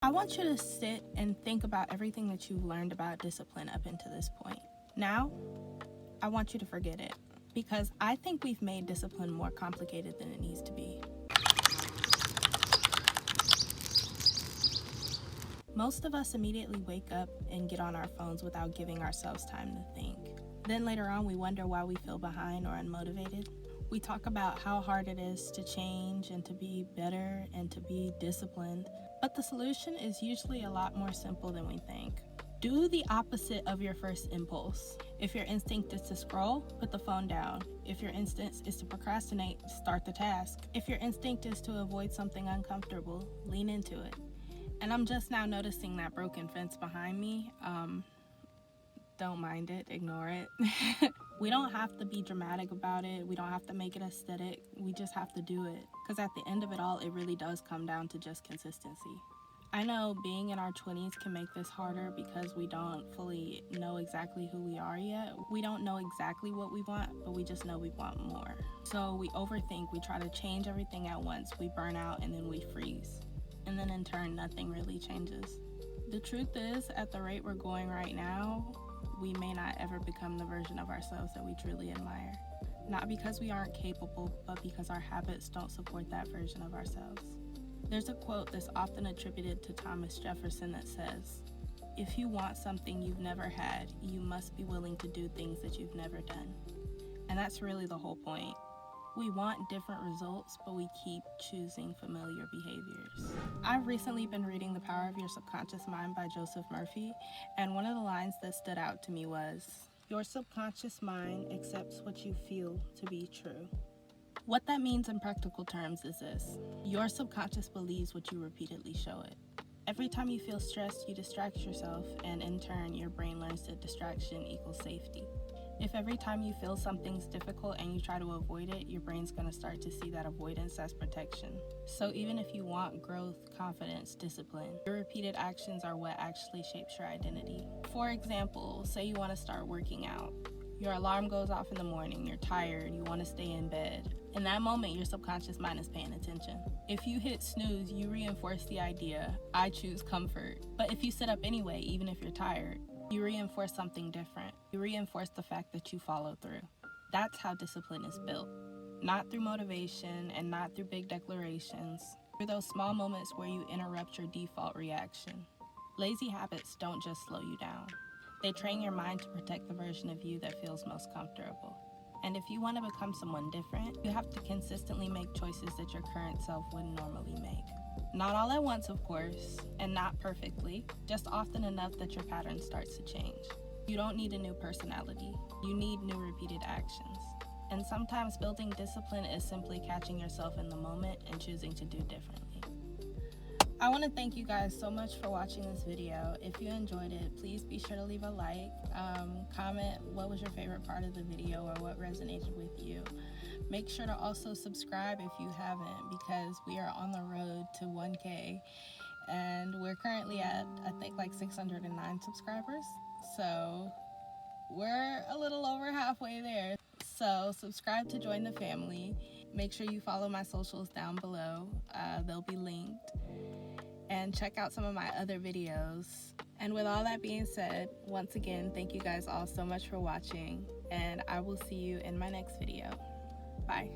I want you to sit and think about everything that you've learned about discipline up until this point. Now, I want you to forget it, because I think we've made discipline more complicated than it needs to be. Most of us immediately wake up and get on our phones without giving ourselves time to think. Then later on, we wonder why we feel behind or unmotivated. We talk about how hard it is to change and to be better and to be disciplined, but the solution is usually a lot more simple than we think. Do the opposite of your first impulse. If your instinct is to scroll, put the phone down. If your instinct is to procrastinate, start the task. If your instinct is to avoid something uncomfortable, lean into it. And I'm just now noticing that broken fence behind me. Don't mind it, ignore it. We don't have to be dramatic about it. We don't have to make it aesthetic. We just have to do it. Because at the end of it all, it really does come down to just consistency. I know being in our 20s can make this harder because we don't fully know exactly who we are yet. We don't know exactly what we want, but we just know we want more. So we overthink, we try to change everything at once, we burn out, and then we freeze. And then in turn, nothing really changes. The truth is, at the rate we're going right now, we may not ever become the version of ourselves that we truly admire. Not because we aren't capable, but because our habits don't support that version of ourselves. There's a quote that's often attributed to Thomas Jefferson that says, "If you want something you've never had, you must be willing to do things that you've never done." And that's really the whole point. We want different results, but we keep choosing familiar behaviors. I've recently been reading The Power of Your Subconscious Mind by Joseph Murphy, and one of the lines that stood out to me was, "Your subconscious mind accepts what you feel to be true." What that means in practical terms is this: your subconscious believes what you repeatedly show it. Every time you feel stressed, you distract yourself, and in turn, your brain learns that distraction equals safety. If every time you feel something's difficult and you try to avoid it, your brain's going to start to see that avoidance as protection. So even if you want growth, confidence, discipline, your repeated actions are what actually shapes your identity. For example, say you want to start working out. Your alarm goes off in the morning, you're tired, you want to stay in bed. In that moment, your subconscious mind is paying attention. If you hit snooze, you reinforce the idea, "I choose comfort." But if you sit up anyway, even if you're tired, you reinforce something different. You reinforce the fact that you follow through. That's how discipline is built. Not through motivation and not through big declarations. Through those small moments where you interrupt your default reaction. Lazy habits don't just slow you down. They train your mind to protect the version of you that feels most comfortable. And if you want to become someone different, you have to consistently make choices that your current self wouldn't normally make. Not all at once, of course, and not perfectly, just often enough that your pattern starts to change. You don't need a new personality. You need new repeated actions. And sometimes building discipline is simply catching yourself in the moment and choosing to do differently. I want to thank you guys so much for watching this video. If you enjoyed it, please be sure to leave a like, comment what was your favorite part of the video or what resonated with you. Make sure to also subscribe if you haven't, because we are on the road to 1K and we're currently at, I think, like 609 subscribers. So we're a little over halfway there. So subscribe to join the family. Make sure you follow my socials down below. They'll be linked. And check out some of my other videos. And with all that being said, once again, thank you guys all so much for watching, and I will see you in my next video. Bye.